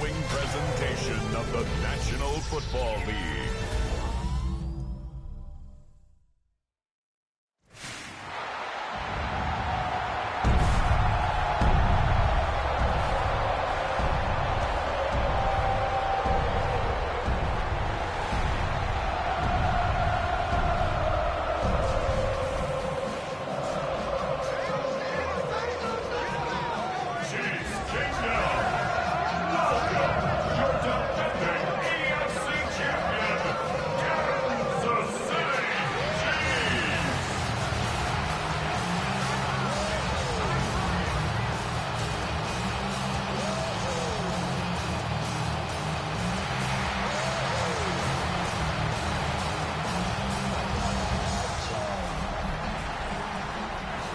following presentation of the National Football League.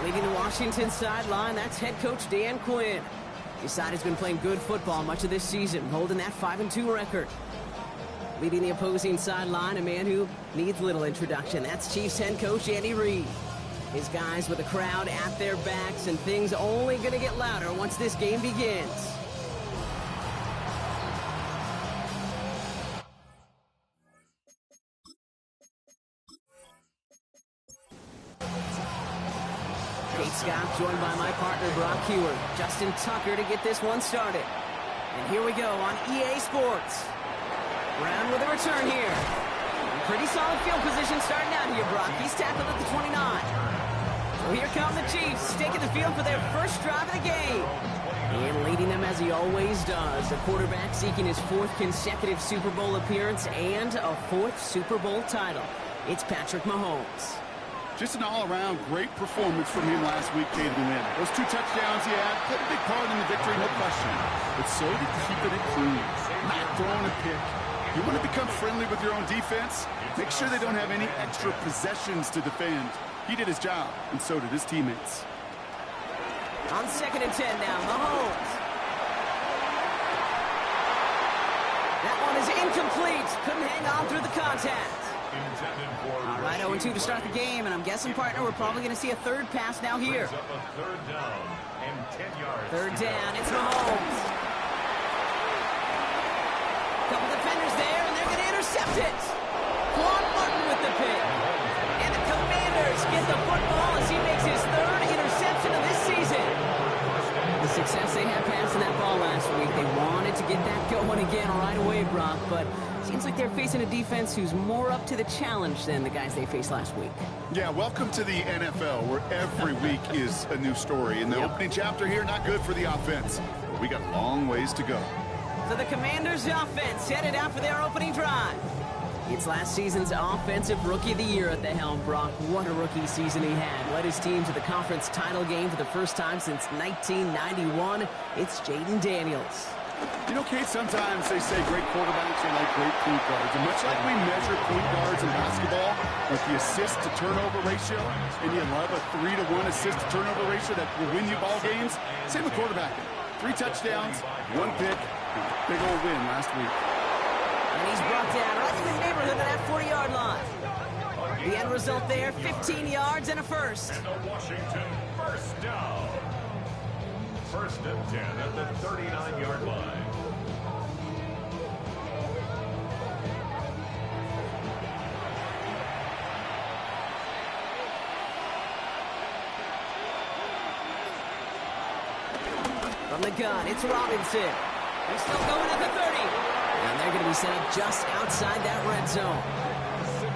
Leading the Washington sideline, that's head coach Dan Quinn. His side has been playing good football much of this season, holding that 5-2 record. Leading the opposing sideline, a man who needs little introduction. That's Chiefs head coach Andy Reid. His guys with the crowd at their backs, and things only going to get louder once this game begins. Scott, joined by my partner, Brock Heward, Justin Tucker to get this one started. And here we go on EA Sports. Brown with a return here. Pretty solid field position starting out here, Brock. He's tackled at the 29. So here come the Chiefs, taking the field for their first drive of the game. And leading them as he always does. The quarterback seeking his 4th consecutive Super Bowl appearance and a 4th Super Bowl title. It's Patrick Mahomes. Just an all-around great performance from him last week came to win. Those 2 touchdowns he had played a big part in the victory, no question. But so did keeping it clean, not throwing a pick. You want to become friendly with your own defense? Make sure they don't have any extra possessions to defend. He did his job, and so did his teammates. On 2nd and 10 now, Mahomes. That one is incomplete. Couldn't hang on through the contact. All right, 0-2 to start the game, and I'm guessing, partner, we're probably going to see a 3rd pass now here. Third down, it's Mahomes. Couple defenders there, and they're going to intercept it. Quan Martin with the pick. And the Commanders get the football as he makes his 3rd interception of this season. The success they had passing that ball last week, they wanted to get that going again right away, Brock, but seems like they're facing a defense who's more up to the challenge than the guys they faced last week. Yeah, welcome to the NFL, where every week is a new story. In the opening chapter here, not good for the offense, but we got a long ways to go. So the Commanders' offense headed out for their opening drive. It's last season's Offensive Rookie of the Year at the helm, Brock. What a rookie season he had. Led his team to the conference title game for the first time since 1991. It's Jaden Daniels. You know, Kate, sometimes they say great quarterbacks are like great point guards. And much like we measure point guards in basketball with the assist-to-turnover ratio, and you love a 3-to-1 assist-to-turnover ratio that will win you ball games, same with quarterbacking. 3 touchdowns, 1 pick, and a big old win last week. And he's brought down right in the neighborhood of that 40-yard line. The end result there, 15 yards and a first. And the Washington first down. 1st and 10 at the 39-yard line. From the gun, it's Robinson. They're still going at the 30. And they're going to be set up just outside that red zone.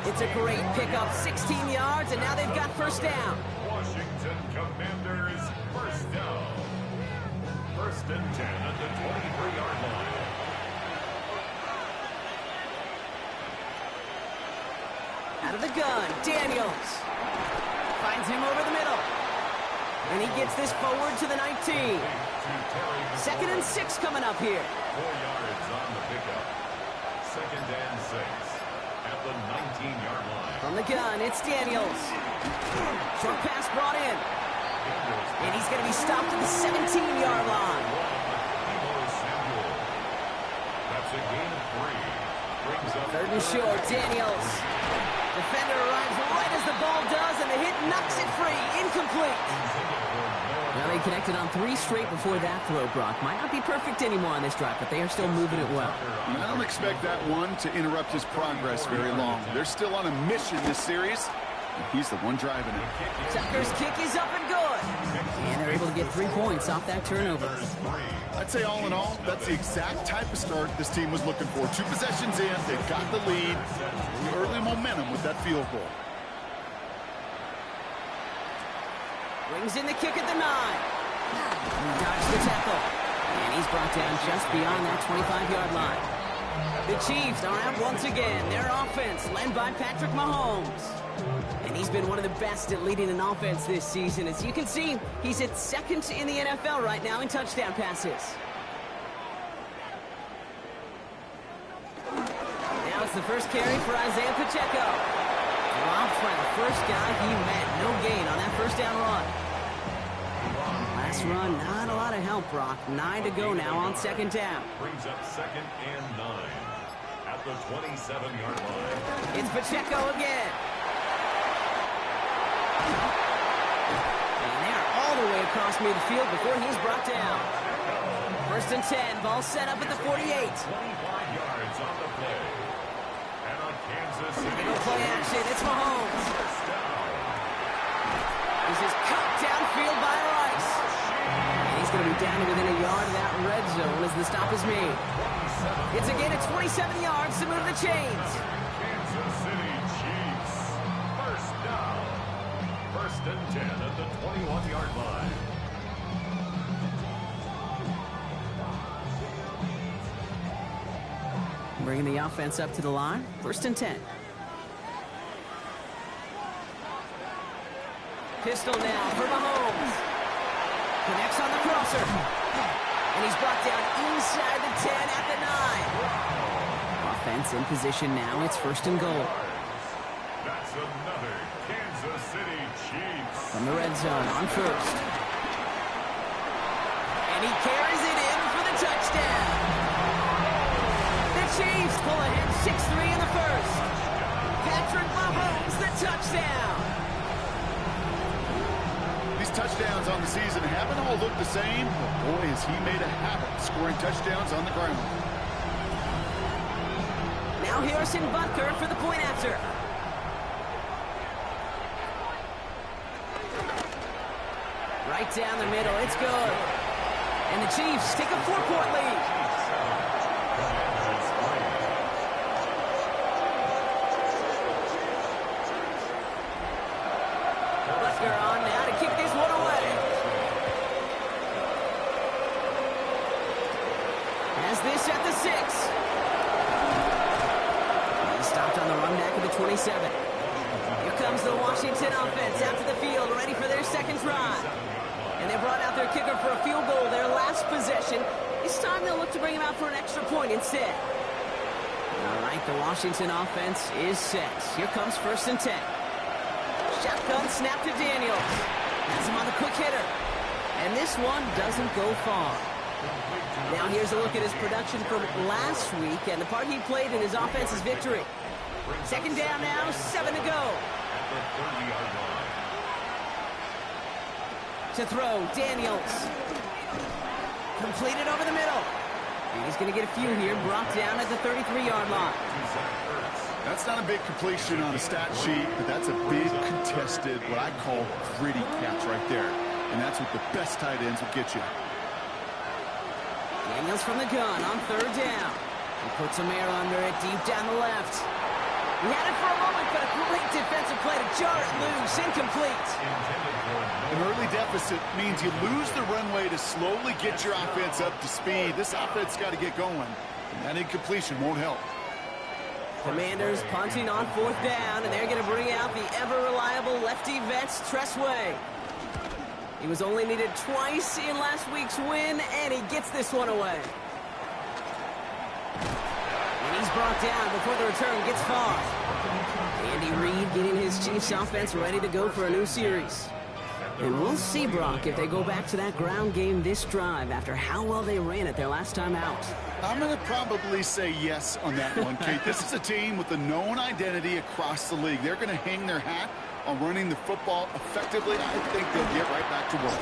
It's a great pickup, 16 yards, and now they've got first down. Washington Commanders first down. 1st and 10 at the 23-yard line. Out of the gun, Daniels. Finds him over the middle. And he gets this forward to the 19. 2nd and 6 coming up here. 4 yards on the pickup. 2nd and 6 at the 19-yard line. From the gun, it's Daniels. Short pass brought in. And he's going to be stopped at the 17-yard line. That's a gain of 3. Brings up 3rd and short, Daniels. Defender arrives right as the ball does, and the hit knocks it free. Incomplete. Well, they connected on 3 straight before that throw, Brock. Might not be perfect anymore on this drive, but they are still moving it well. And I don't expect that one to interrupt his progress very long. They're still on a mission this series. He's the one driving it. Tucker's kick is up and good. And they're able to get 3 points off that turnover. I'd say all in all, that's the exact type of start this team was looking for. 2 possessions in, they got the lead. Early momentum with that field goal. Brings in the kick at the 9. Dodged the tackle. And he's brought down just beyond that 25-yard line. The Chiefs are out once again. Their offense led by Patrick Mahomes. And he's been one of the best at leading an offense this season. As you can see, he's at 2nd in the NFL right now in touchdown passes. Now it's the first carry for Isaiah Pacheco. Dropped by the first guy he met. No gain on that first down run. Last run, not a lot of help, Brock. 9 to go now on 2nd down. Brings up 2nd and 9 at the 27-yard line. It's Pacheco again. And they're all the way across midfield before he's brought down. 1st and 10, ball set up at the 48. 25 yards on the play. And on Kansas City. No play action, it's Mahomes. This is cut downfield by Rice. And he's going to be down to within a yard of that red zone as the stop is made. It's a gain of 27 yards to move the chains. Kansas City Chiefs. First down. 1st and 10 at the 21-yard line. Bringing the offense up to the line. 1st and 10. Pistol now for Mahomes. Connects on the crosser. And he's brought down inside the 10 at the 9. Offense in position now. It's 1st and goal. That's another Kansas City Chiefs. From the red zone on 1st. And he carries it in for the touchdown. The Chiefs pull ahead 6-3 in the 1st. Patrick Mahomes, the touchdown. These touchdowns on the season haven't all looked the same, but boy, has he made a habit of scoring touchdowns on the ground. Now Harrison Butker for the point after. Right down the middle, it's good. And the Chiefs take a 4-point lead. Butker on now to kick this one away. Has this at the 6. He stopped on the run back at the 27. Here comes the Washington offense out to the field, ready for their 2nd drive. And they brought out their kicker for a field goal, their last possession. This time they'll look to bring him out for an extra point instead. All right, the Washington offense is set. Here comes 1st and 10. Shotgun snap to Daniels. Has him on the quick hitter. And this one doesn't go far. Now here's a look at his production from last week and the part he played in his offense's victory. 2nd down now, 7 to go. To throw, Daniels. Completed over the middle. And he's going to get a few here, brought down at the 33-yard line. That's not a big completion on a stat sheet, but that's a big contested, what I call gritty catch right there. And that's what the best tight ends will get you. Daniels from the gun on 3rd down. He puts some air under it deep down the left. He had it for a moment, but a great defensive play to jar it loose. Incomplete. An early deficit means you lose the runway to slowly get your offense up to speed. This offense got to get going, and that incompletion won't help. Commanders punting on 4th down, and they're going to bring out the ever-reliable lefty vets, Tressway. He was only needed twice in last week's win, and he gets this one away. And he's brought down before the return gets far. Andy Reid getting his Chiefs offense ready to go for a new series. And we'll see, Brock, if they go back to that ground game this drive after how well they ran it their last time out. I'm going to probably say yes on that one, Kate. This is a team with a known identity across the league. They're going to hang their hat on running the football effectively. I think they'll get right back to work.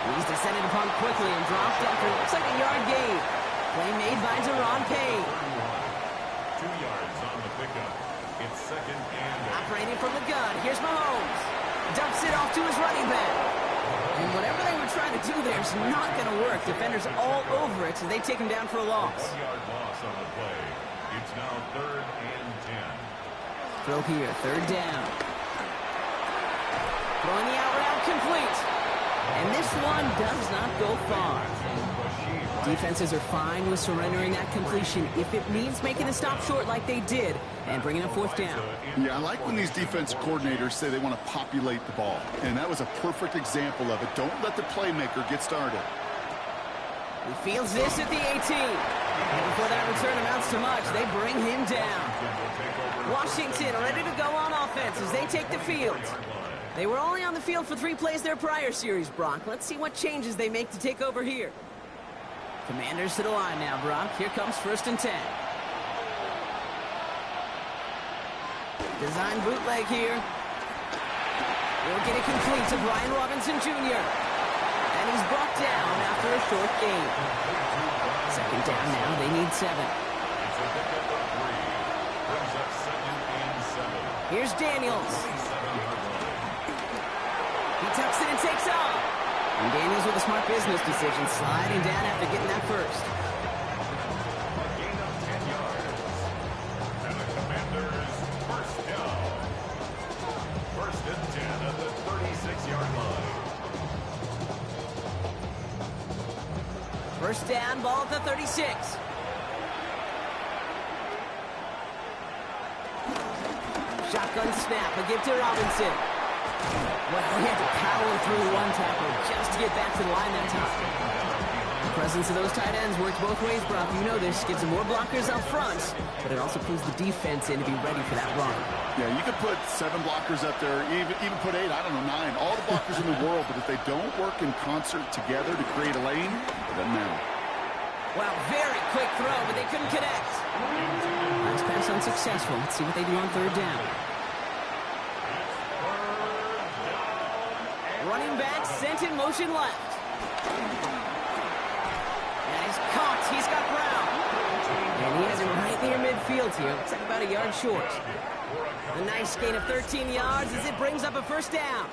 He's descended upon quickly and dropped after it looks like a yard gain. Play made by Deron Payne. 2 yards on the pickup. It's second and... Operating from the gun. Here's Mahomes. Dumps it off to his running back. And whatever they were trying to do there is not going to work. Defenders all over it, so they take him down for a loss. 1-yard loss on the play. It's now third and 10. Throw here, third down. Throwing the out route complete. And this one does not go far. Defenses are fine with surrendering that completion if it means making the stop short like they did and bringing up fourth down. Yeah, I like when these defensive coordinators say they want to populate the ball. And that was a perfect example of it. Don't let the playmaker get started. He fields this at the 18. And before that return amounts to much, they bring him down. Washington ready to go on offense as they take the field. They were only on the field for 3 plays their prior series, Brock. Let's see what changes they make to take over here. Commanders to the line now, Brock. Here comes first and 10. Design bootleg here. We'll get it complete to Brian Robinson Jr. And he's brought down after a short gain. Second down now. They need 7. It's a pickup of 3. Brings up second and 7. Here's Daniels. 7-yard line. He tucks it and takes off. And Daniels with a smart business decision, sliding down after getting that first. A gain of 10 yards. And the Commanders first down. First and 10 at the 36-yard line. First down, ball at the 36. Shotgun snap, a give to Robinson. Well, he had to power through one tackle just to get back to the line that time. The presence of those tight ends works both ways, Brock. You know this. Gives them more blockers up front, but it also pulls the defense in to be ready for that run. Yeah, you could put 7 blockers up there, even put 8, I don't know, 9. All the blockers in the world, but if they don't work in concert together to create a lane, it doesn't matter. Wow, very quick throw, but they couldn't connect. Last pass unsuccessful. Let's see what they do on third down. Running back sent in motion left. And he's caught. He's got Brown. And he has him right near midfield here. Looks like about a yard short. A nice gain of 13 yards as it brings up a first down.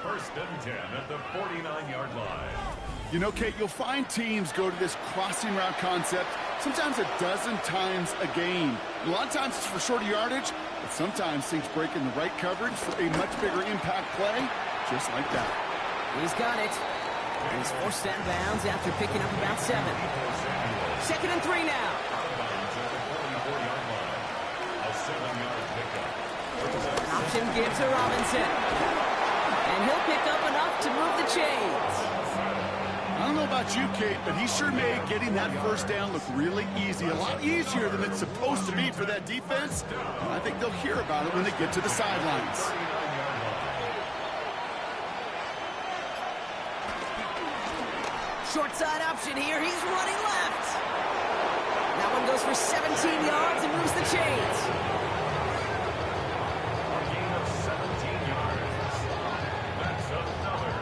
First and 10 at the 49-yard line. You know, Kate, you'll find teams go to this crossing route concept sometimes a dozen times a game. A lot of times it's for shorter yardage, but sometimes things break in the right coverage for a much bigger impact play, just like that. He's got it. And he's forced out of bounds after picking up about 7. Second and 3 now. Option give to Robinson. And he'll pick up enough to move the chains. I don't know about you, Kate, but he sure made getting that first down look really easy. A lot easier than it's supposed to be for that defense. And I think they'll hear about it when they get to the sidelines. Short side option here. He's running left. That one goes for 17 yards and moves the chains. A gain of 17 yards. That's another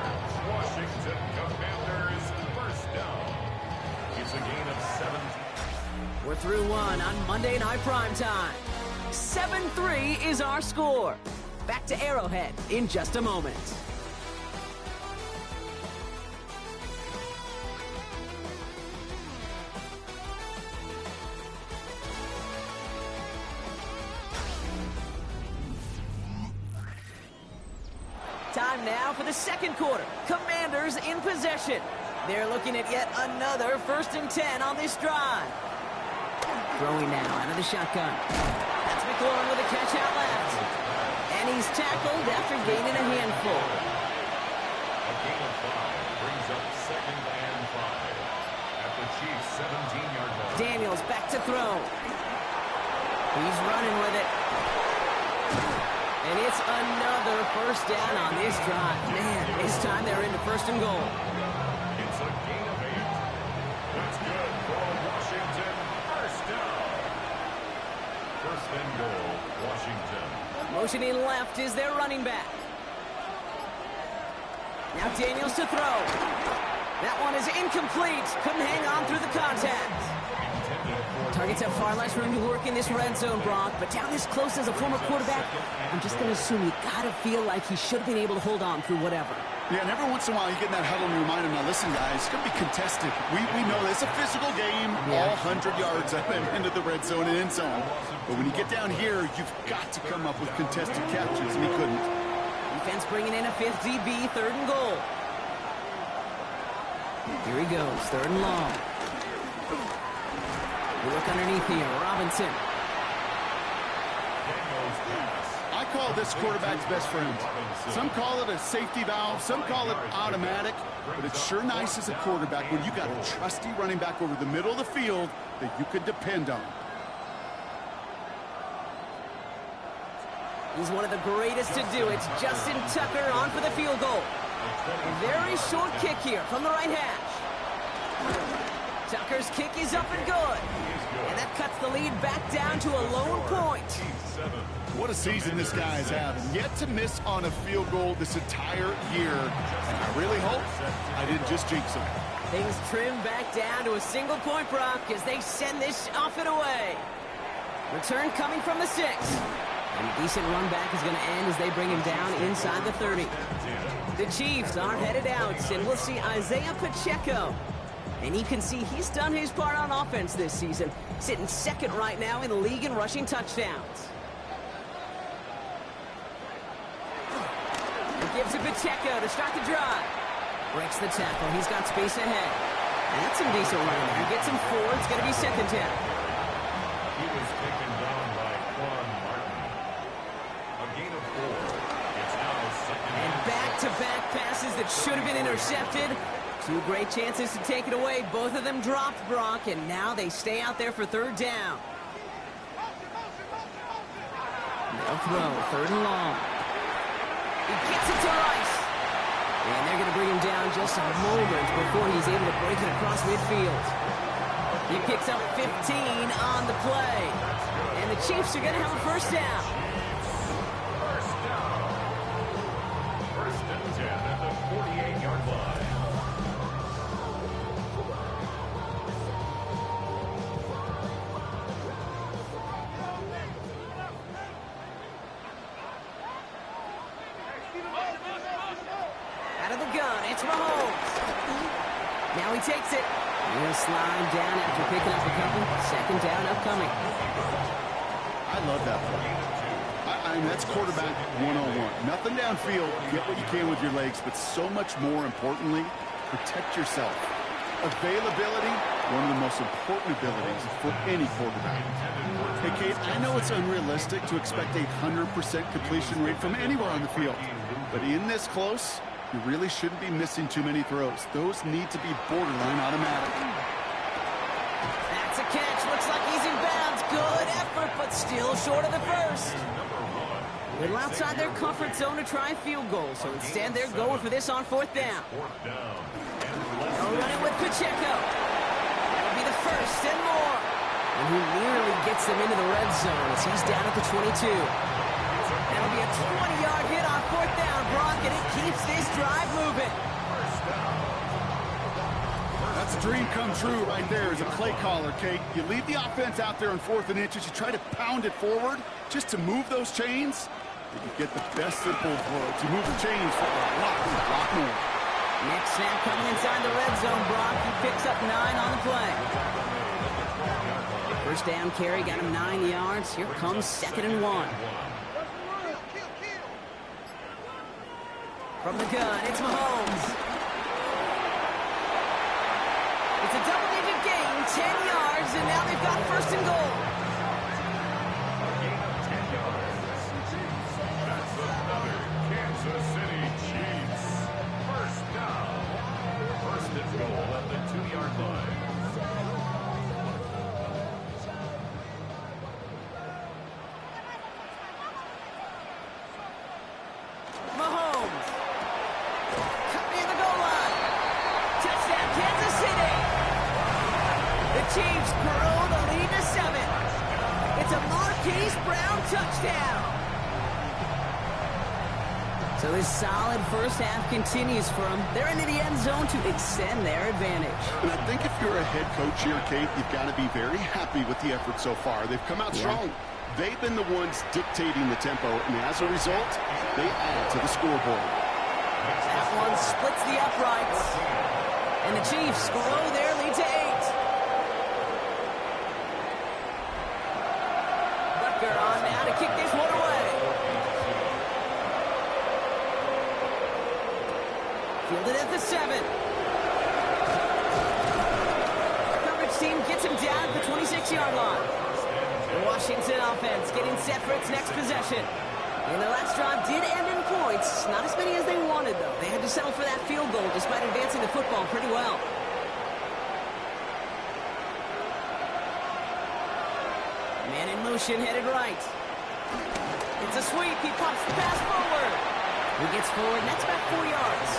Washington Commanders first down. It's a gain of 17. We're through one on Monday Night Primetime. 7-3 is our score. Back to Arrowhead in just a moment. Time now for the second quarter. Commanders in possession. They're looking at yet another first and 10 on this drive. Throwing now out of the shotgun. That's McLaurin with a catch out left. And he's tackled after gaining a handful. A gain of 5 brings up second and 5 at the Chiefs' 17-yard line. Daniels back to throw. He's running with it. And it's another first down on this drive. Man, this time they're into first and goal. It's a gain of 8. That's good for Washington. First down. First and goal, Washington. Motioning left is their running back. Now Daniels to throw. That one is incomplete. Couldn't hang on through the contact. Targets have far less room to work in this red zone, Brock, but down this close as a former quarterback, I'm just going to assume you got to feel like he should have been able to hold on through whatever. Yeah, and every once in a while you get in that huddle and you remind him, now listen, guys, it's going to be contested. We know this. It's a physical game, all 100 yards into the red zone and end zone. But when you get down here, you've got to come up with contested catches, and he couldn't. Defense bringing in a fifth DB, 3rd and goal. Here he goes, 3rd and long. We look underneath here, Robinson. I call this quarterback's best friend. Some call it a safety valve, some call it automatic, but it's sure nice as a quarterback when you got a trusty running back over the middle of the field that you could depend on. He's one of the greatest to do it. Justin Tucker on for the field goal. A very short kick here from the right hash. Tucker's kick is up and good. And that cuts the lead back down to a lone point. What a season this guy's having. Yet to miss on a field goal this entire year. And I really hope I didn't just jinx him. Things trim back down to a single point, Brock, as they send this off and away. Return coming from the 6. And a decent run back is going to end as they bring him down inside the 30. The Chiefs are headed out, and we'll see Isaiah Pacheco. And you can see he's done his part on offense this season, sitting 2nd right now in the league in rushing touchdowns. He gives it Pacheco to start the drive. Breaks the tackle. He's got space ahead. And that's some decent running there. He gets him 4. It's going to be 2nd down. He was taken down by Quan Martin. A gain of 4. It's now 2nd And back-to-back passes that should have been intercepted. 2 great chances to take it away. Both of them dropped, Brock, and now they stay out there for 3rd down. No throw, 3rd and long. He gets it to Rice. And they're going to bring him down just a moment before he's able to break it across midfield. He picks up 15 on the play. And the Chiefs are going to have a 1st down. First and 10 at the 48-yard line. Out of the gun, it's Mahomes. Now he takes it. He'll slide down after picking up a couple. 2nd down upcoming. I love that play. I mean, that's quarterback 101. Nothing downfield. Get what you can with your legs, but so much more importantly, protect yourself. Availability, one of the most important abilities for any quarterback. Hey, Kate, I know it's unrealistic to expect a 100% completion rate from anywhere on the field, but in this close, you really shouldn't be missing too many throws. Those need to be borderline automatic. That's a catch. Looks like he's in bounds. Good effort, but still short of the 1st. A little outside their comfort zone to try a field goal, so instead they're going for this on 4th down. They'll run it with Pacheco. That'll be the 1st and more. And he nearly gets them into the red zone as he's down at the 22. That'll be a 20-yard hit on 4th down, Brock, and it keeps this drive moving. That's a dream come true right there as a play caller, Kate. You leave the offense out there on 4th and inches. You try to pound it forward just to move those chains. You get the best simple words. You move the chains for a lot more. Next snap coming inside the red zone, Brock. He picks up 9 on the play. 1st down carry, got him 9 yards. Here comes 2nd and 1. From the gun, it's Mahomes. It's a double-digit gain, 10 yards, and now they've got 1st and goal. That's another Kansas City Chiefs. 1st down. 1st and goal at the 2-yard line. Mahomes. Cut near the goal line. Touchdown, Kansas City. The Chiefs grow the lead to 7. It's a Marquise Brown touchdown. So this solid first half continues for them. They're into the end zone to extend their advantage. And I think if you're a head coach here, Kate, you've got to be very happy with the effort so far. They've come out strong. They've been the ones dictating the tempo, and as a result, they add to the scoreboard. That one splits the uprights. And the Chiefs grow their lead to 8. Butker on now to kick this one away. Fielded at the 7. Coverage team gets him down at the 26-yard line. The Washington offense getting set for its next possession. And their last drive did end in points. Not as many as they wanted, though. They had to settle for that field goal despite advancing the football pretty well. Man in motion, headed right. It's a sweep. He pops the pass forward. He gets forward, and that's about 4 yards.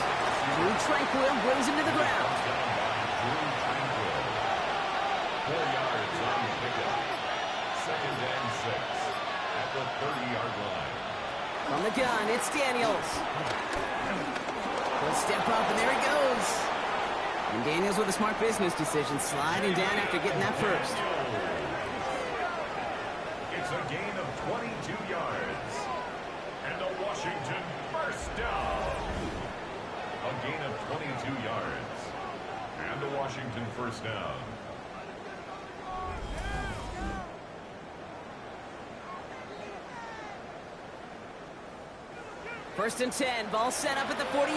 Drew Tranquil brings him to the ground. 4 yards on the pickup. 2nd and 6 at the 30-yard line. From the gun, it's Daniels. He'll step up, and there he goes. And Daniels with a smart business decision, sliding down after getting that first. It's a gain of 22 yards. And the Washington first down. A gain of 22 yards. And the Washington first down. First and 10, ball set up at the 48.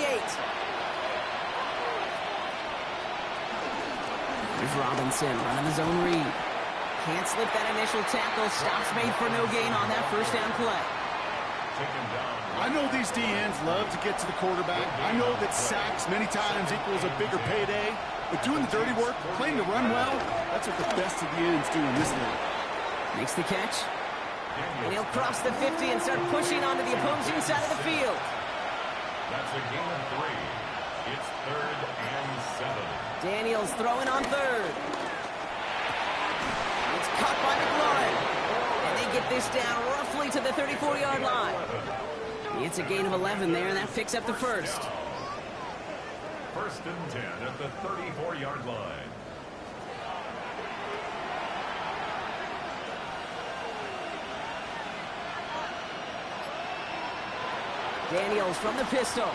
Here's Robinson running the zone read. Can't slip that initial tackle. Stops made for no gain on that first down play. I know these DNs love to get to the quarterback. I know that sacks many times equals a bigger payday. But doing the dirty work, playing to run well, that's what the best of the ends do in this league. Makes the catch. And he'll cross the 50 and start pushing onto the opposing side of the field. That's a gain of 3. It's 3rd and 7. Daniels throwing on 3rd. It's caught by McLaurin. And they get this down roughly to the 34-yard line. It's a gain of 11 there, and that picks up the first. 1st and 10 at the 34-yard line. Daniels from the pistol.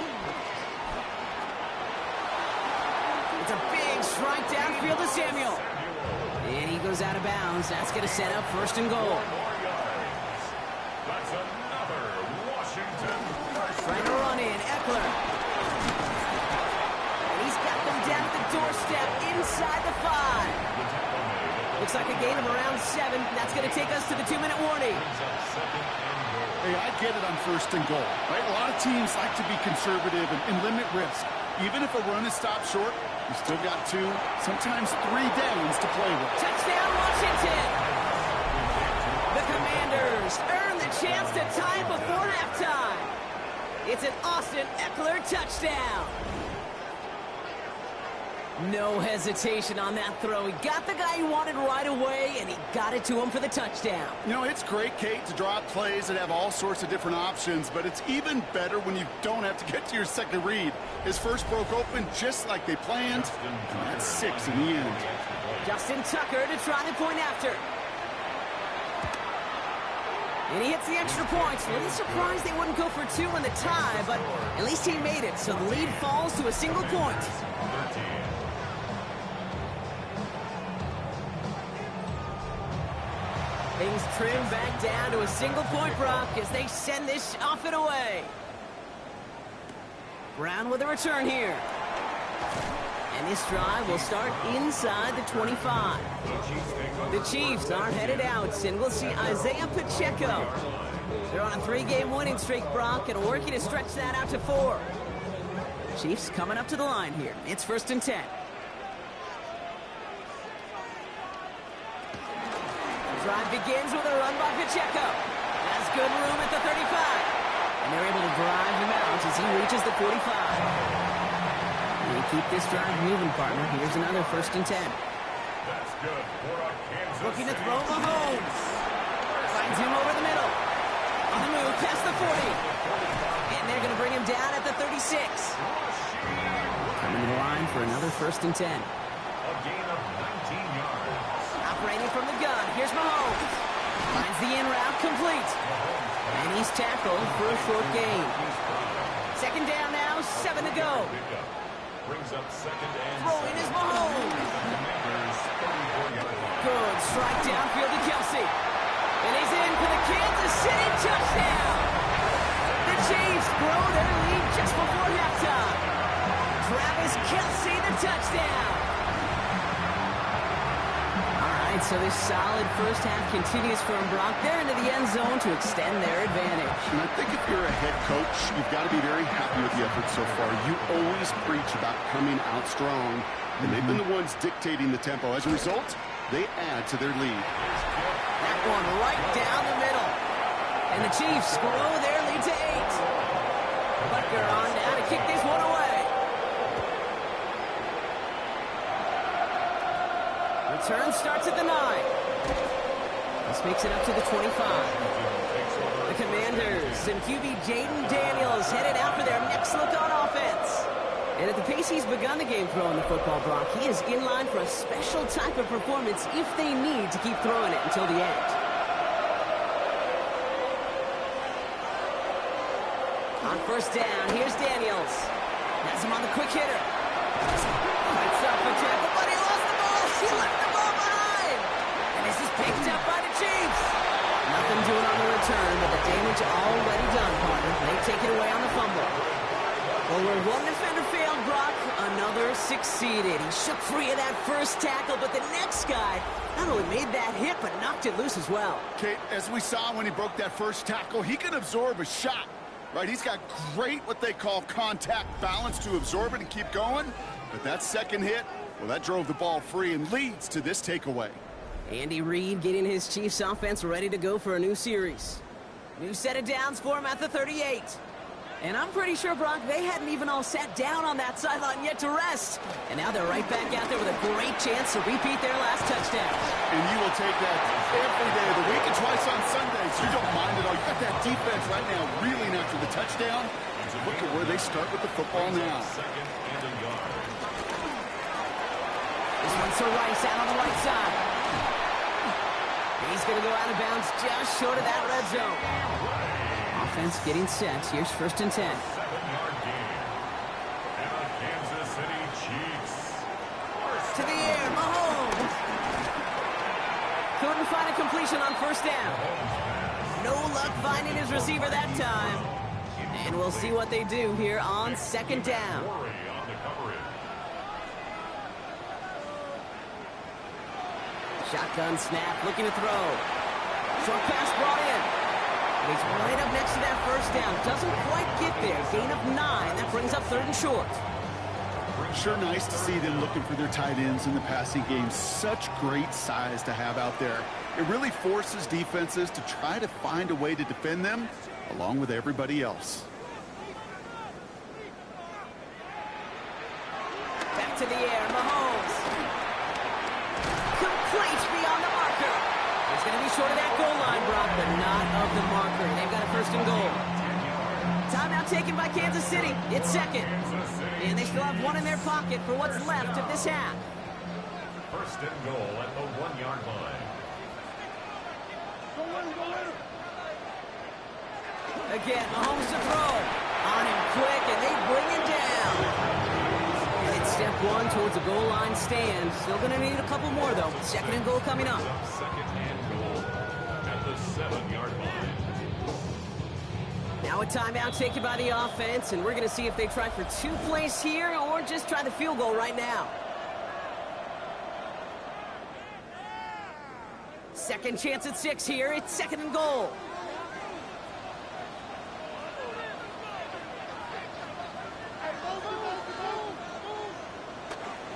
It's a big strike downfield to Samuel. And he goes out of bounds. That's going to set up 1st and goal. That's another Washington first. Trying to run in, Eckler. And he's got them down at the doorstep inside the 5. Looks like a gain of around 7. That's going to take us to the 2-minute warning. Hey, I get it on 1st and goal, right? A lot of teams like to be conservative and limit risk. Even if a run is stopped short, you still got 2, sometimes 3 downs to play with. Touchdown, Washington! The Commanders earn the chance to tie before halftime. It's an Austin Eckler touchdown. No hesitation on that throw. He got the guy he wanted right away, and he got it to him for the touchdown. You know, it's great, Kate, to draw up plays that have all sorts of different options, but it's even better when you don't have to get to your second read. His first broke open just like they planned, and that's 6 in the end. Justin Tucker to try the point after. And he hits the extra points. A little surprised they wouldn't go for 2 in the tie, but at least he made it, so the lead falls to a single point. Things trim back down to a single-point Brock as they send this off and away. Brown with a return here. And this drive will start inside the 25. The Chiefs are headed out, and we'll see Isaiah Pacheco. They're on a 3-game winning streak, Brock, and working to stretch that out to 4. Chiefs coming up to the line here. It's 1st and 10. Drive begins with a run by Pacheco. Has good room at the 35. And they're able to drive him out as he reaches the 45. They keep this drive moving, partner. Here's another 1st and 10. That's good for a Kansas Looking to City. throw Mahomes. Finds him over the middle. On the move, past the 40. And they're going to bring him for another 1st and 10. A gain of 19 yards. Operating from the gun, here's Mahomes. Finds the in route complete. And he's tackled for a short gain. 2nd down now, 7 to go. Brings up 2nd and Throwing is Mahomes. Commanders 34-yard line. Good strike downfield to Kelsey. And he's in for the Kansas City touchdown. The Chiefs grow their lead just before halftime. Travis Kelsey, the touchdown. All right, so this solid first half continues from Brock. They're into the end zone to extend their advantage. And I think if you're a head coach, you've got to be very happy with the effort so far. You always preach about coming out strong, and they've been the ones dictating the tempo. As a result, they add to their lead. That one right down the middle. And the Chiefs grow their lead to 8. Butker on now to kick this one away. Return starts at the 9. This makes it up to the 25. The Commanders and QB Jaden Daniels headed out for their next look on offense. And at the pace he's begun the game throwing the football, Brock, he is in line for a special type of performance if they need to keep throwing it until the end. On 1st down, here's Daniels. Has him on the quick hitter. Fights up for tackle, but he lost the ball. He left the ball behind. And this is picked up by the Chiefs. Nothing doing on the return, but the damage already done, partner. They take it away on the fumble. Well, where one defender failed, Brock, another succeeded. He shook free of that first tackle, but the next guy not only made that hit, but knocked it loose as well. Kate, as we saw when he broke that first tackle, he can absorb a shot, right? He's got great, what they call contact balance to absorb it and keep going. But that second hit, well, that drove the ball free and leads to this takeaway. Andy Reid getting his Chiefs offense ready to go for a new series. New set of downs for him at the 38. And I'm pretty sure, Brock, they hadn't even all sat down on that sideline yet to rest. And now they're right back out there with a great chance to repeat their last touchdown. And you will take that every day of the week and twice on Sundays. You don't mind at all. You got that defense right now reeling after the touchdown. Look at where they start with the football now. This one's to Rice out on the right side. He's going to go out of bounds just short of that red zone. Offense getting set. Here's 1st and 10. 7-yard gain. And the Kansas City Chiefs. To the air, Mahomes. Couldn't find a completion on 1st down. No luck finding his receiver that time. And we'll see what they do here on 2nd down. Shotgun snap, looking to throw. Short pass brought in. And he's right up next to that 1st down. Doesn't quite get there. Gain of 9. That brings up 3rd and short. Sure nice to see them looking for their tight ends in the passing game. Such great size to have out there. It really forces defenses to try to find a way to defend them along with everybody else. Back to the air, Mahomes. Complete beyond the marker. It's going to be short of that goal line, Brock, but not of the marker. They've got a 1st and goal. Timeout taken by Kansas City. It's 2nd. And they still have one in their pocket for what's left of this half. 1st and goal at the 1-yard line. Again, Mahomes to throw. On him quick, and they bring him down. And it's step 1 towards a goal line stand. Still going to need a couple more, though. 2nd and goal coming up. 2nd and goal at the 7-yard line. Now a timeout taken by the offense, and we're going to see if they try for 2 plays here or just try the field goal right now. 2nd chance at 6 here. It's 2nd and goal.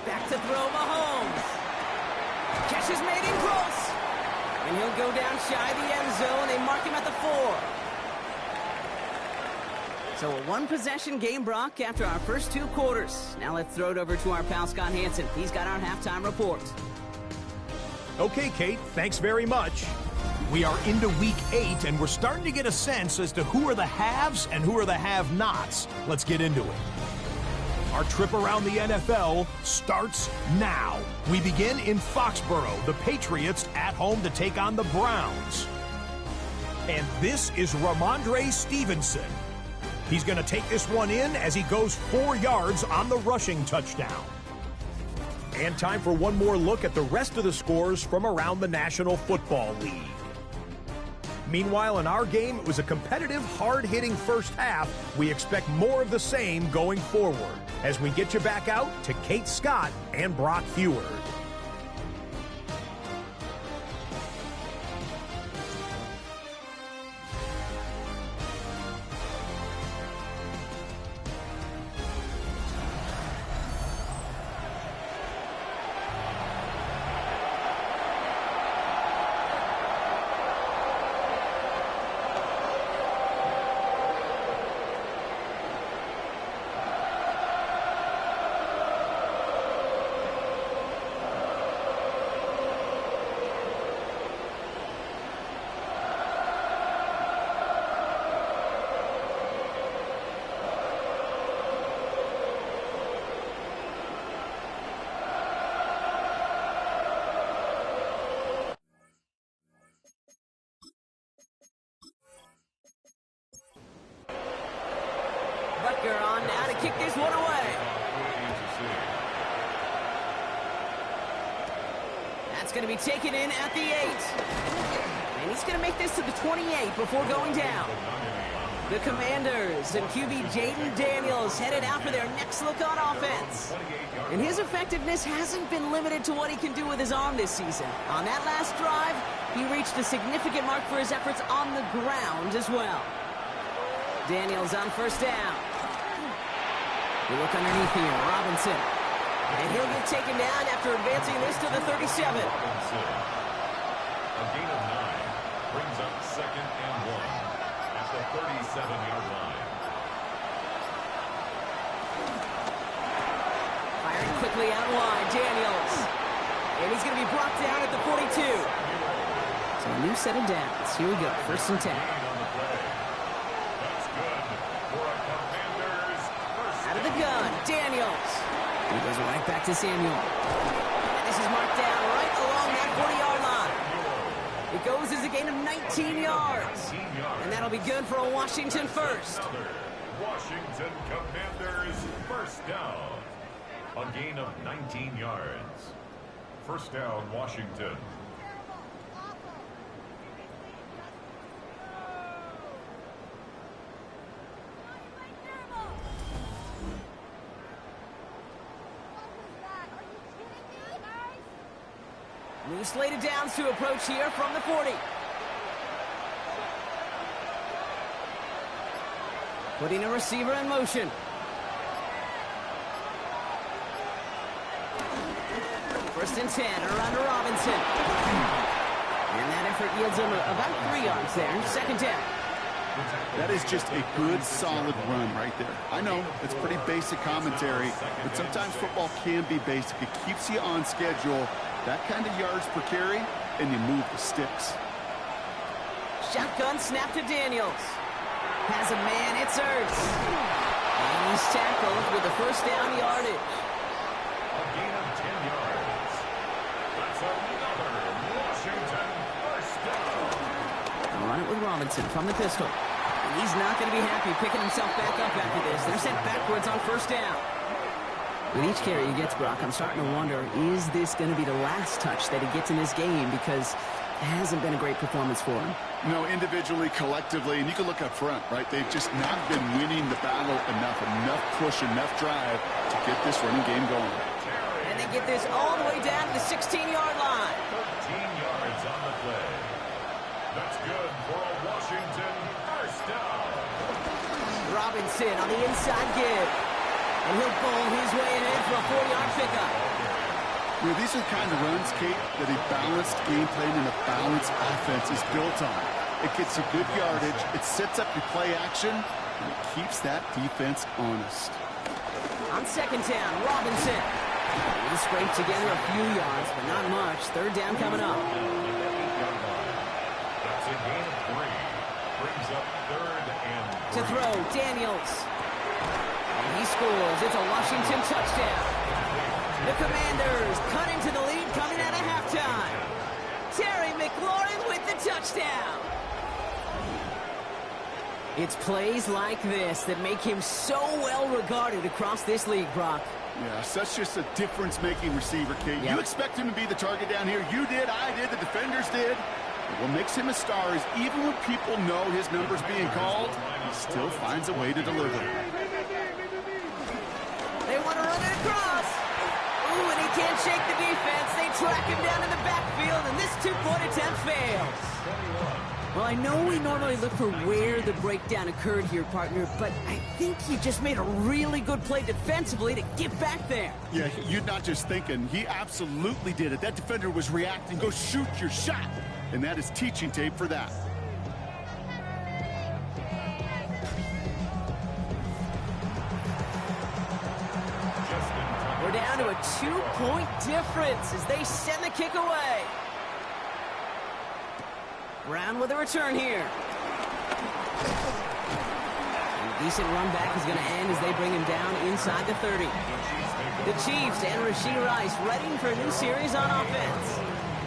Back to throw, Mahomes. Catch is made in close. And he'll go down shy of the end zone. They mark him at the 4. So a 1-possession game, Brock, after our first 2 quarters. Now let's throw it over to our pal Scott Hansen. He's got our halftime report. Okay, Kate, thanks very much. We are into week 8, and we're starting to get a sense as to who are the haves and who are the have-nots. Let's get into it. Our trip around the NFL starts now. We begin in Foxborough, the Patriots at home to take on the Browns. And this is Ramondre Stevenson. He's going to take this one in as he goes 4 yards on the rushing touchdown. And time for one more look at the rest of the scores from around the National Football League. Meanwhile, in our game, it was a competitive, hard-hitting first half. We expect more of the same going forward as we get you back out to Kate Scott and Brock Heward. Butker on now to kick this one away. That's going to be taken in at the 8. And he's going to make this to the 28 before going down. The Commanders and QB Jaden Daniels headed out for their next look on offense. And his effectiveness hasn't been limited to what he can do with his arm this season. On that last drive, he reached a significant mark for his efforts on the ground as well. Daniels on first down. We look underneath here, Robinson. And he'll get taken down after advancing this to the 37. Robinson. A gain of 9 brings up 2nd and 1 at the 37-yard line. Firing quickly out wide, Daniels. And he's going to be brought down at the 42. So a new set of downs. Here we go, 1st and 10. Out of the gun, Daniels. He goes right back to Samuel. And this is marked down right along that 40-yard line. It goes as a gain of 19 yards. And that'll be good for a Washington first. Washington Commanders first down. A gain of 19 yards. First down, Washington. New slated downs to approach here from the 40. Putting a receiver in motion. First and 10, around to Robinson. And that effort yields him about 3 yards there. 2nd down. That is just a good, solid run right there. I know, it's pretty basic commentary, but sometimes football can be basic. It keeps you on schedule. That kind of yards per carry, and you move the sticks. Shotgun snap to Daniels. Has a man, it's Ertz. And he's tackled with the first down yardage. A gain of 10 yards. That's another Washington first down. Run it with Robinson from the pistol. And he's not going to be happy picking himself back up after this. They're sent backwards on first down. With each carry he gets, Brock, I'm starting to wonder, is this going to be the last touch that he gets in this game? Because it hasn't been a great performance for him. No, individually, collectively, and you can look up front, right? They've just not been winning the battle enough push, enough drive to get this running game going. And they get this all the way down to the 16-yard line. 13 yards on the play. That's good for a Washington first down. Robinson on the inside give. And he'll pull his way in for a 4-yard pickup. You know, these are the kind of runs, Kate, that a balanced game plan and a balanced offense is built on. It gets you good yardage, it sets up your play action, and it keeps that defense honest. On 2nd down, Robinson. He scraped together a few yards, but not much. 3rd down coming up. That's a gain of 3. Brings up 3rd and 3. To throw, Daniels. And he's scores. It's a Washington touchdown. The Commanders cut into the lead coming out of halftime. Terry McLaurin with the touchdown. It's plays like this that make him so well regarded across this league, Brock. Yeah, such just a difference-making receiver, Kate. Yep. You expect him to be the target down here. You did, I did, the defenders did. But what makes him a star is even when people know his number's being called, he still finds a way to deliver. They want to run it across. Ooh, and he can't shake the defense. They track him down in the backfield, and this two-point attempt fails. Well, I know we normally look for where the breakdown occurred here, partner, but I think you just made a really good play defensively to get back there. Yeah, you're not just thinking. He absolutely did it. That defender was reacting. Go shoot your shot. And that is teaching tape for that. We're down to a 2-point difference as they send the kick away. Brown with a return here. And a decent run back is going to end as they bring him down inside the 30. The Chiefs and Rashee Rice ready for a new series on offense.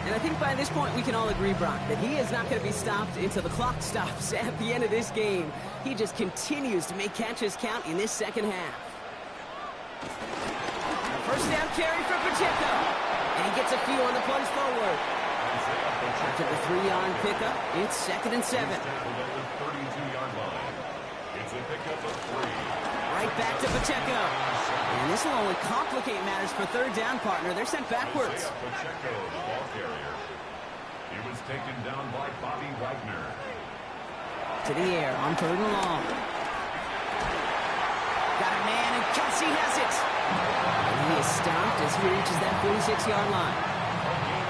And I think by this point we can all agree, Brock, that he is not going to be stopped until the clock stops at the end of this game. He just continues to make catches count in this second half. First down carry for Pacheco. And he gets a few on the plunge forward. After the 3-yard pickup, it's 2nd and 7. It's a pickup of 3. Right back to Pacheco. And this will only complicate matters for third down, partner. They're sent backwards. Pacheco, the ball carrier. He was taken down by Bobby Wagner. To the air on 3rd and long. Got a man, and Kelsey has it. And he is stopped as he reaches that 46-yard line.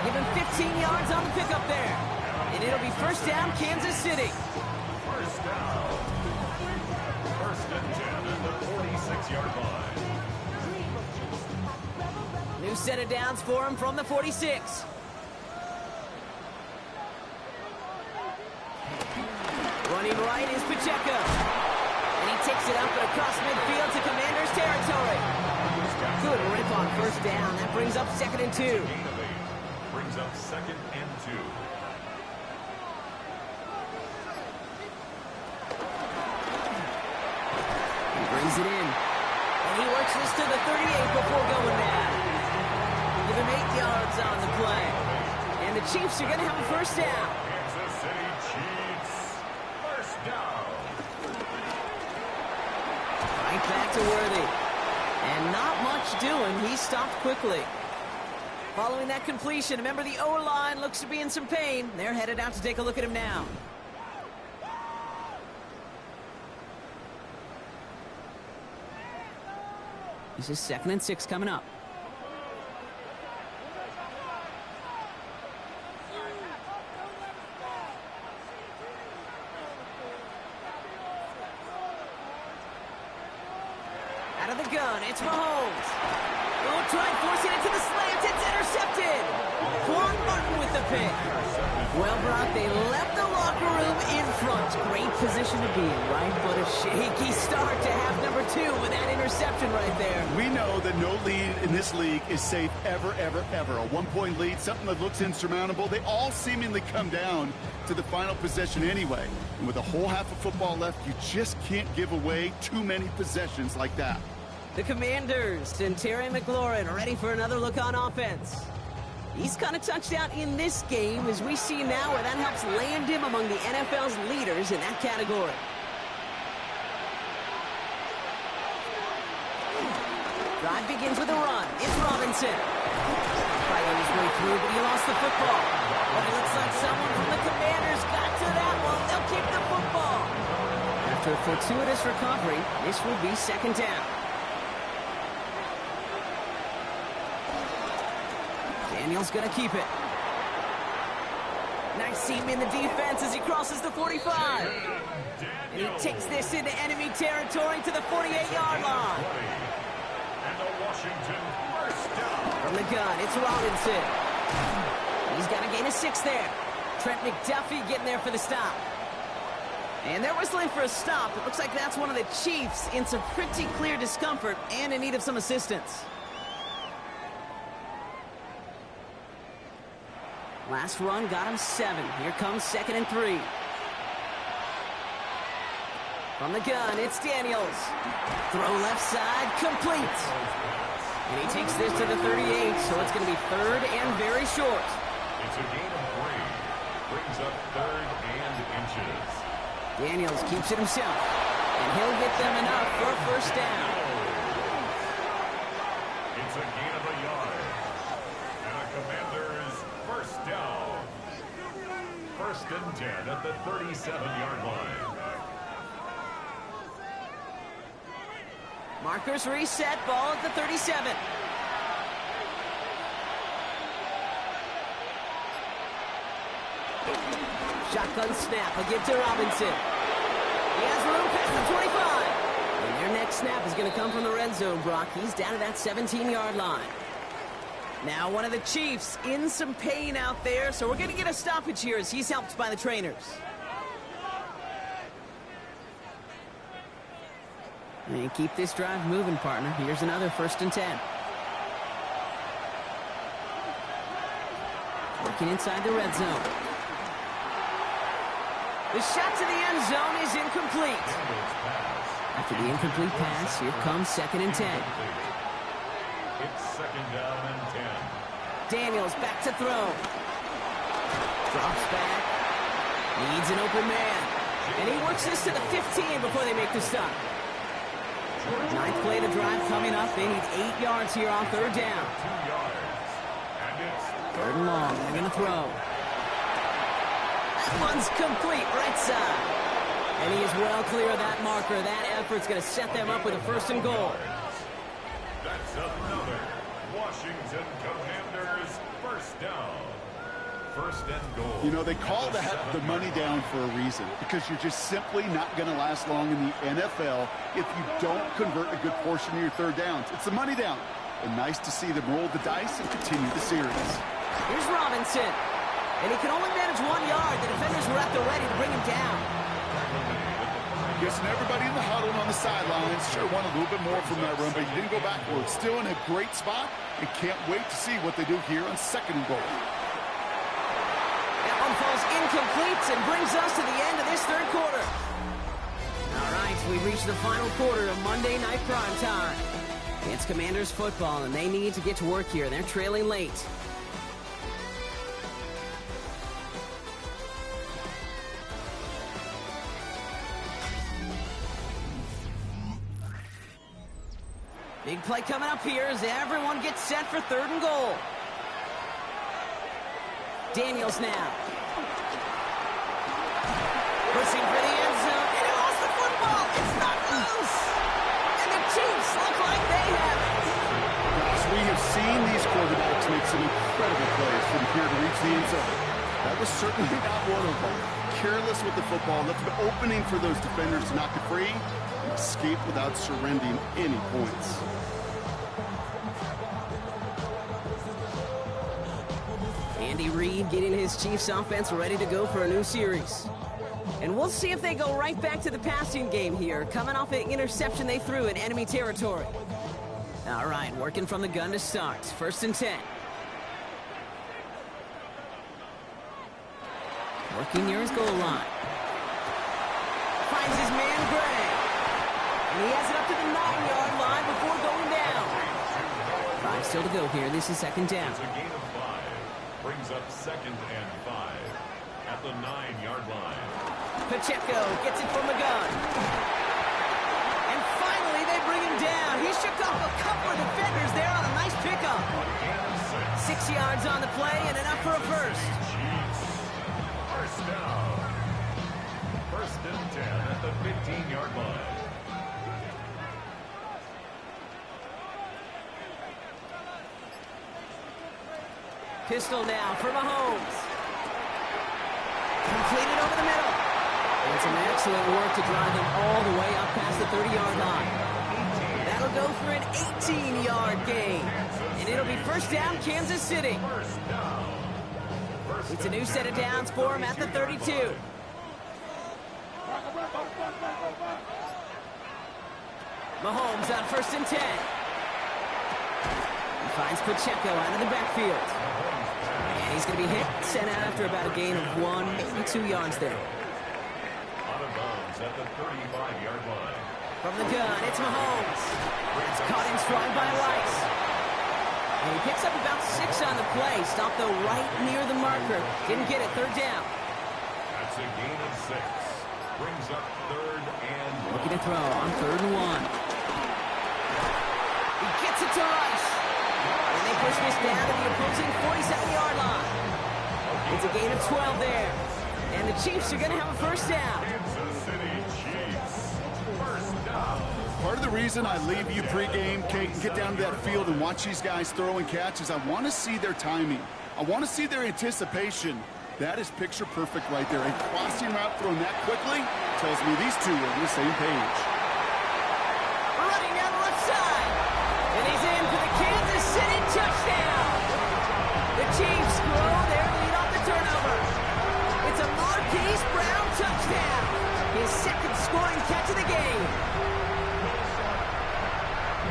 Give him 15 yards on the pickup there. And it'll be first down, Kansas City. First down. 1st and 10 at the 46-yard line. New set of downs for him from the 46. Running right is Pacheco. And he takes it up and across midfield to Commanders territory. Good rip on first down. That brings up 2nd and 2. Brings up 2nd and 2. He brings it in. And he works this to the 38 before going down. Give him 8 yards on the play. And the Chiefs are going to have a first down. Kansas City Chiefs. First down. Right back to Worthy. And not much doing. He stopped quickly. Following that completion, remember the O-line looks to be in some pain. They're headed out to take a look at him now. This is 2nd and 6 coming up. Out of the gun, it's Mahomes. Oh, try forcing it to the slant. It's intercepted. Quan Martin with the pick. Well, Brock, they left the locker room in front. Great position to be in, right? But a shaky start to half number 2 with that interception right there. We know that no lead in this league is safe ever, ever, ever. A 1-point lead, something that looks insurmountable. They all seemingly come down to the final possession anyway. And with a whole half of football left, you just can't give away too many possessions like that. The Commanders and Terry McLaurin ready for another look on offense. He's kind of touched out in this game, as we see now, where that helps land him among the NFL's leaders in that category. Drive begins with a run. It's Robinson. Fighting his way through, but he lost the football. But it looks like someone from the Commanders got to that one. They'll keep the football. After a fortuitous recovery, this will be 2nd down. Daniel's going to keep it. Nice seam in the defense as he crosses the 45. And he takes this into enemy territory to the 48-yard line. And the Washington first down. From the gun, it's Robinson. He's got to gain a 6 there. Trent McDuffie getting there for the stop. And they're whistling for a stop. It looks like that's one of the Chiefs in some pretty clear discomfort and in need of some assistance. Last run got him 7. Here comes 2nd and 3. From the gun, it's Daniels. Throw left side, complete. And he takes this to the 38, so it's going to be 3rd and very short. It's a gain of 3. Brings up 3rd and inches. Daniels keeps it himself, and he'll get them enough for a first down. It's a gain of a yard. And a Commander's first down. 1st and 10 at the 37-yard line. Markers reset, ball at the 37. Shotgun snap, a give to Robinson. He has room past the 25. And their next snap is going to come from the red zone, Brock. He's down to that 17-yard line. Now one of the Chiefs in some pain out there, so we're going to get a stoppage here as he's helped by the trainers. And keep this drive moving, partner. Here's another 1st and 10. Working inside the red zone. The shot to the end zone is incomplete. After the incomplete pass, here comes 2nd and 10. It's 2nd down and 10. Daniels back to throw. Drops back. Needs an open man. And he works this to the 15 before they make the stop. 9th play to drive coming up. They need 8 yards here on 3rd down. 2 yards. And it's 3rd and long. They're going to throw. That one's complete right side. And he is well clear of that marker. That effort's going to set them up with a 1st and goal. That's another Washington Commanders first down. 1st and goal. You know, they call the money down for a reason, because you're just simply not going to last long in the NFL if you don't convert a good portion of your 3rd downs. It's the money down. And nice to see them roll the dice and continue the series. Here's Robinson. And he can only manage 1 yard. The defenders were at the ready to bring him down. Guessing everybody in the huddle and on the sidelines sure want a little bit more from that run, but you didn't go backwards. Still in a great spot, and can't wait to see what they do here on 2nd and goal. That one falls incomplete and brings us to the end of this 3rd quarter. All right, we've reached the final quarter of Monday Night Primetime. It's Commanders football, and they need to get to work here. They're trailing late. Big play coming up here as everyone gets set for 3rd and goal. Daniels now. Pushing for the end zone, and he lost the football. It's not loose. And the Chiefs look like they have it. As we have seen these quarterbacks make some incredible plays from here to reach the end zone. That was certainly not one of them. Careless with the football, left an opening for those defenders to knock it free and escape without surrendering any points. Andy Reid getting his Chiefs offense ready to go for a new series. And we'll see if they go right back to the passing game here, coming off an interception they threw in enemy territory. All right, working from the gun to start. 1st and 10. Working near his goal line. Finds his man, Gray. And he has it up to the 9-yard line before going down. 5 still to go here. This is 2nd down. It's a gain of 5. Brings up 2nd and 5 at the 9-yard line. Pacheco gets it from the gun. And finally, they bring him down. He shook off a couple of defenders there on a nice pickup. 6 yards on the play and enough for a first. Chiefs. First down. 1st and 10 at the 15-yard line. Pistol now for Mahomes. Completed over the middle. And some excellent work to drive them all the way up past the 30-yard line. That'll go for an 18-yard gain. And it'll be 1st down, Kansas City. It's a new set of downs for him at the 32. Mahomes on 1st and 10. He finds Pacheco out of the backfield. And he's going to be hit, sent out after about a gain of 1, maybe 2 yards there. Out of bounds at the 35-yard line. From the gun, it's Mahomes. It's caught in stride by Rice. And he picks up about 6 on the play. Stopped, though, right near the marker. Didn't get it. 3rd down. That's a gain of 6. Brings up 3rd and 1. Looking to throw on 3rd and 1. He gets it to Rice. And they push this down to the opposing 47-yard line. It's a gain of 12 there. And the Chiefs are going to have a 1st down. Kansas City Chiefs. 1st down. Part of the reason I leave you pregame, Kate, and get down to that field and watch these guys throw and catch is I want to see their timing. I want to see their anticipation. That is picture perfect right there. A crossing route thrown that quickly tells me these two are on the same page. Running down the left side. And he's in for the Kansas City touchdown. The Chiefs grow their lead off the turnover. It's a Marquise Brown touchdown. His 2nd scoring catch of the game.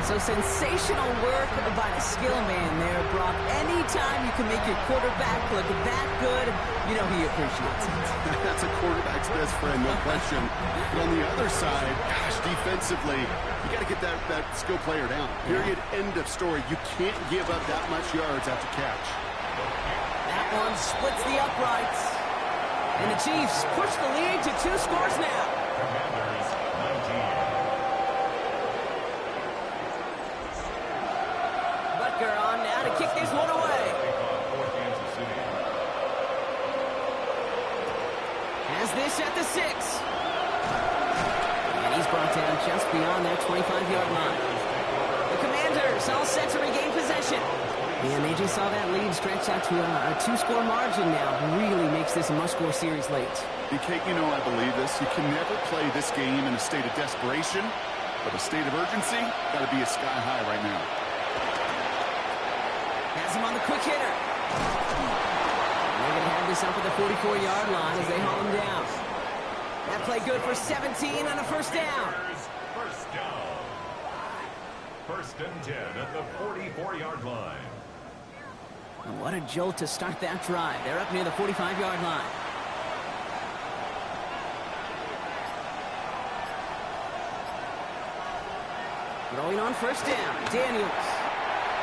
So sensational work by the skill man there, Brock. Anytime you can make your quarterback look that good, you know he appreciates it. That's a quarterback's best friend, no question. But on the other side, gosh, defensively, you got to get that skill player down. Period, end of story. You can't give up that much yards after catch. That one splits the uprights. And the Chiefs push the lead to 2 scores now. Commanders 19. Butker on now to kick this one away. Has this at the 6. And he's brought down just beyond that 25-yard line. The Commanders all set to regain possession. And they just saw that lead stretch out to a 2-score margin now. Really makes this a must-score series late. Kate, you know I believe this. You can never play this game in a state of desperation, but a state of urgency got to be a sky high right now. Has him on the quick hitter. They're going to have this up at the 44-yard line as they haul him down. That play good for 17 on a 1st down. 1st down. 1st and 10 at the 44-yard line. And what a jolt to start that drive. They're up near the 45-yard line. Throwing on 1st down, Daniels.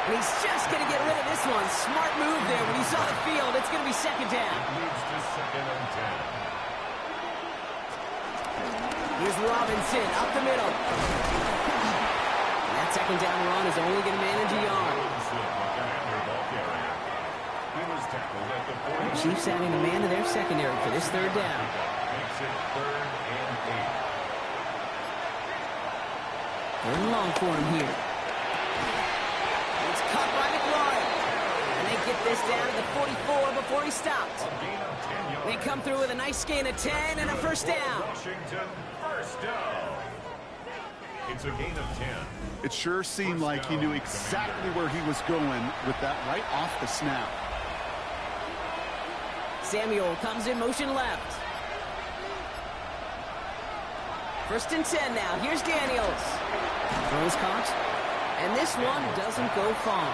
And he's just going to get rid of this one. Smart move there. When he saw the field, it's going to be 2nd down. Moves to 2nd and 10. Here's Robinson up the middle. And that 2nd down run is only going to manage a yard. The Chiefs adding a man to their secondary for this 3rd down. Makes it 3rd and 8. 3rd and long for him here. It's caught by McLaurin. And they get this down to the 44 before he stopped. A gain of 10 yards. They come through with a nice gain of 10 and a 1st down. Washington 1st down. It's a gain of 10. It sure seemed like he knew exactly where he was going with that right off the snap. Samuel comes in motion left. 1st and 10 now. Here's Daniels. Throws caught. And this one doesn't go far.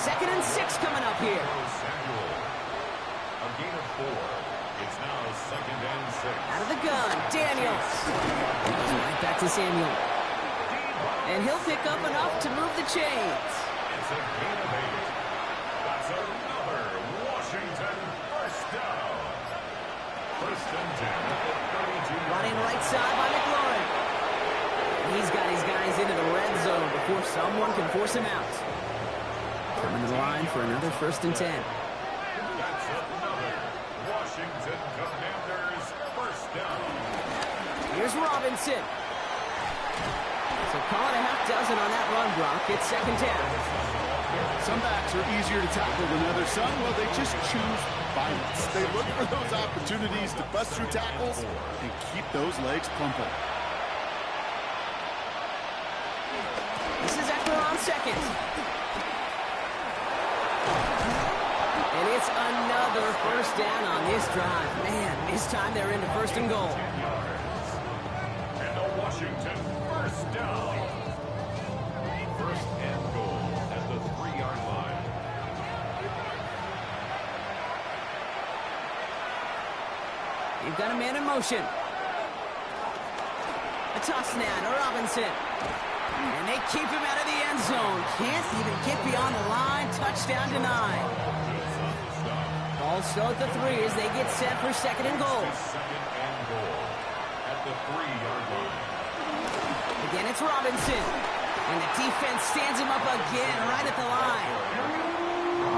2nd and 6 coming up here. Samuel. A gain of 4. It's now 2nd and 6. Out of the gun, Daniels. Right back to Samuel. And he'll pick up enough to move the chains. It's a gain of 8. That's another Washington 1st down. 1st and 10 at the 32. Running right side by McLaurin. And he's got his guys into the red zone before someone can force him out. Coming to the line for another 1st and 10. That's another Washington Commanders 1st down. Here's Robinson. So call it a half dozen on that run, Brock. It's 2nd down. Some backs are easier to tackle than others. Some, well, they just choose violence. They look for those opportunities to bust through tackles and keep those legs pumping. This is Eckler on 2nd. And it's another 1st down on this drive. Man, this time they're into 1st and goal. And a Washington 1st down. They've got a man in motion. A toss now to Robinson. And they keep him out of the end zone. Can't even get beyond the line. Touchdown denied. Ball still at the 3 as they get set for second and goal. Second and goal at the 3-yard line. Again, it's Robinson. And the defense stands him up again right at the line.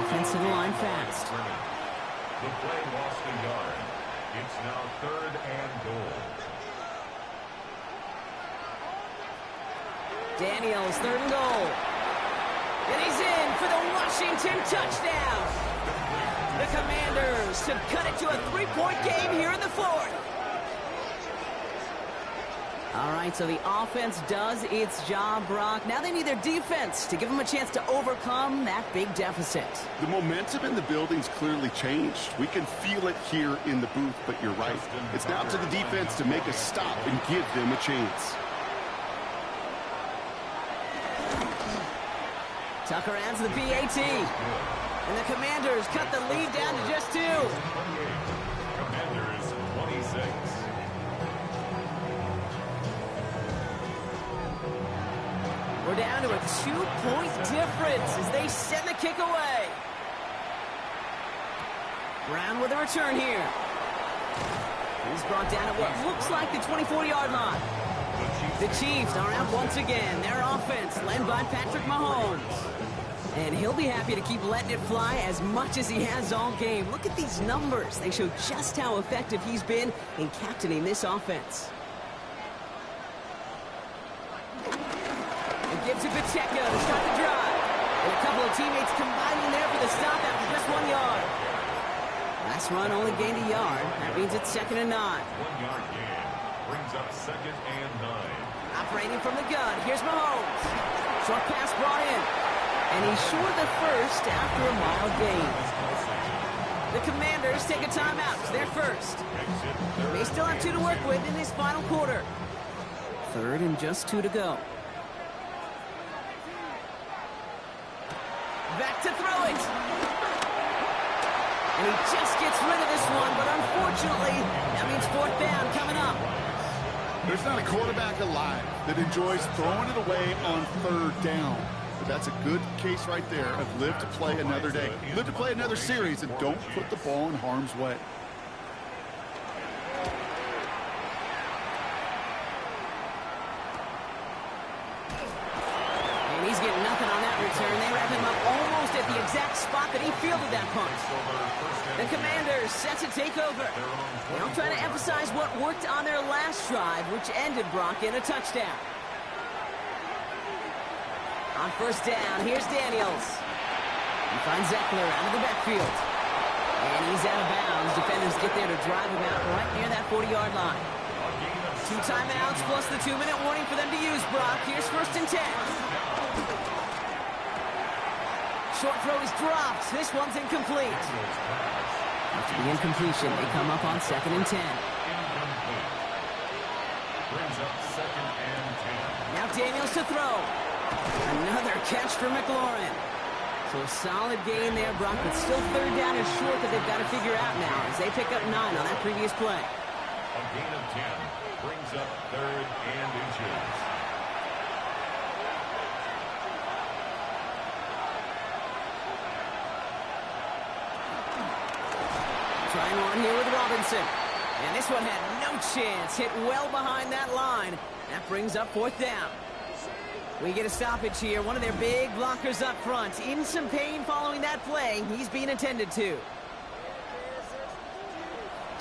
Offense to the line fast. The play lost a yard. It's now third and goal. Daniels, third and goal. And he's in for the Washington touchdown. The Commanders to cut it to a 3-point game here in the fourth. All right, so the offense does its job, Brock. Now they need their defense to give them a chance to overcome that big deficit. The momentum in the building's clearly changed. We can feel it here in the booth, but you're right. It's now to the defense to make a stop and give them a chance. Tucker adds the PAT. And the Commanders cut the lead down to just 2. Commanders 26. We're down to a 2-point difference as they send the kick away. Brown with a return here. He's brought down at what looks like the 24-yard line. The Chiefs are out once again. Their offense led by Patrick Mahomes. And he'll be happy to keep letting it fly as much as he has all game. Look at these numbers. They show just how effective he's been in captaining this offense. And gives it Pacheco to start the drive. And a couple of teammates combining there for the stop after just 1 yard. Last run only gained a yard. That means it's second and 9. 1-yard gain brings up second and 9. Operating from the gun. Here's Mahomes. Short pass brought in. And he's short of the first after a mild gain. The Commanders take a timeout. They're first. They still have 2 to work with in this final quarter. Third and just 2 to go. Back to throw it. And he just gets rid of this one, but unfortunately, that means fourth down coming up. There's not a quarterback alive that enjoys throwing it away on third down. But that's a good case right there of live to play another day. Live to play another series and don't put the ball in harm's way. And he's getting nothing on that return. They wrap him up almost at the exact spot that he fielded that punt. The Commanders set to take over. Now trying to emphasize what worked on their last drive, which ended, Brock, in a touchdown. On first down, here's Daniels. He finds Eckler out of the backfield. And he's out of bounds. Defenders get there to drive him out right near that 40-yard line. 2 timeouts plus the 2-minute warning for them to use, Brock. Here's first and 10. Short throw is dropped. This one's incomplete. After the incompletion, they come up on second and 10. Brings up second and 10. Now Daniels to throw. Another catch for McLaurin. So a solid gain there, Brock, but still third down is short that they've got to figure out now as they pick up 9 on that previous play. A gain of 10 brings up third and inches. Trying one here with Robinson. And this one had no chance. Hit well behind that line. That brings up fourth down. We get a stoppage here. One of their big blockers up front. In some pain following that play. He's being attended to.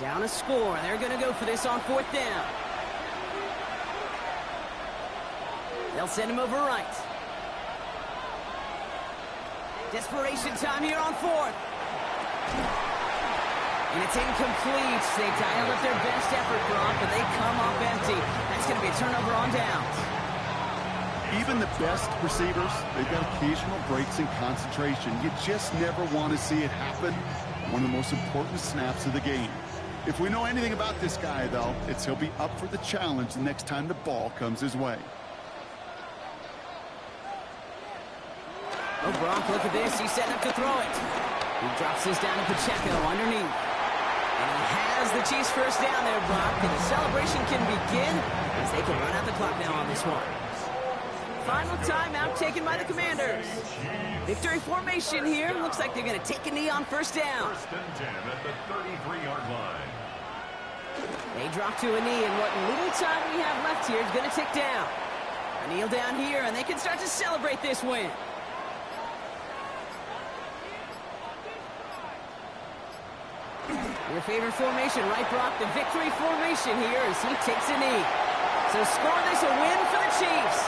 Down a score. They're going to go for this on fourth down. They'll send him over right. Desperation time here on fourth. And it's incomplete. They dialed up their best effort, Brock, but they come up empty. That's going to be a turnover on downs. Even the best receivers, they've got occasional breaks in concentration. You just never want to see it happen. One of the most important snaps of the game. If we know anything about this guy, though, it's he'll be up for the challenge the next time the ball comes his way. Oh, Brock, look at this. He's setting up to throw it. He drops this down to Pacheco underneath. And he has the Chiefs first down there, Brock. And the celebration can begin as they can run out the clock now on this one. Final timeout taken by the Commanders. Victory formation here. Looks like they're going to take a knee on first down. First and 10 at the 33-yard line. They drop to a knee, and what little time we have left here is going to tick down. A kneel down here, and they can start to celebrate this win. Your favorite formation, right, Brock? The victory formation here as he takes a knee. So score this a win for the Chiefs.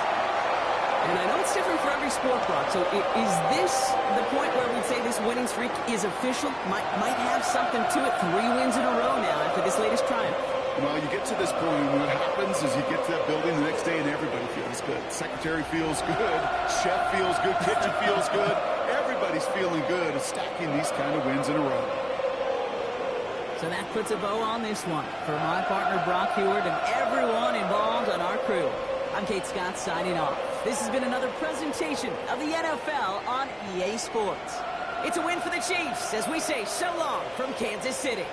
And I know it's different for every sport, Brock. So is this the point where we'd say this winning streak is official? Might have something to it. 3 wins in a row now after this latest triumph. Well, you get to this point, and what happens is you get to that building the next day, and everybody feels good. Secretary feels good. Chef feels good. Kitchen feels good. Everybody's feeling good stacking these kind of wins in a row. So that puts a bow on this one. For my partner, Brock Heward, and everyone involved on our crew, I'm Kate Scott signing off. This has been another presentation of the NFL on EA Sports. It's a win for the Chiefs as we say so long from Kansas City.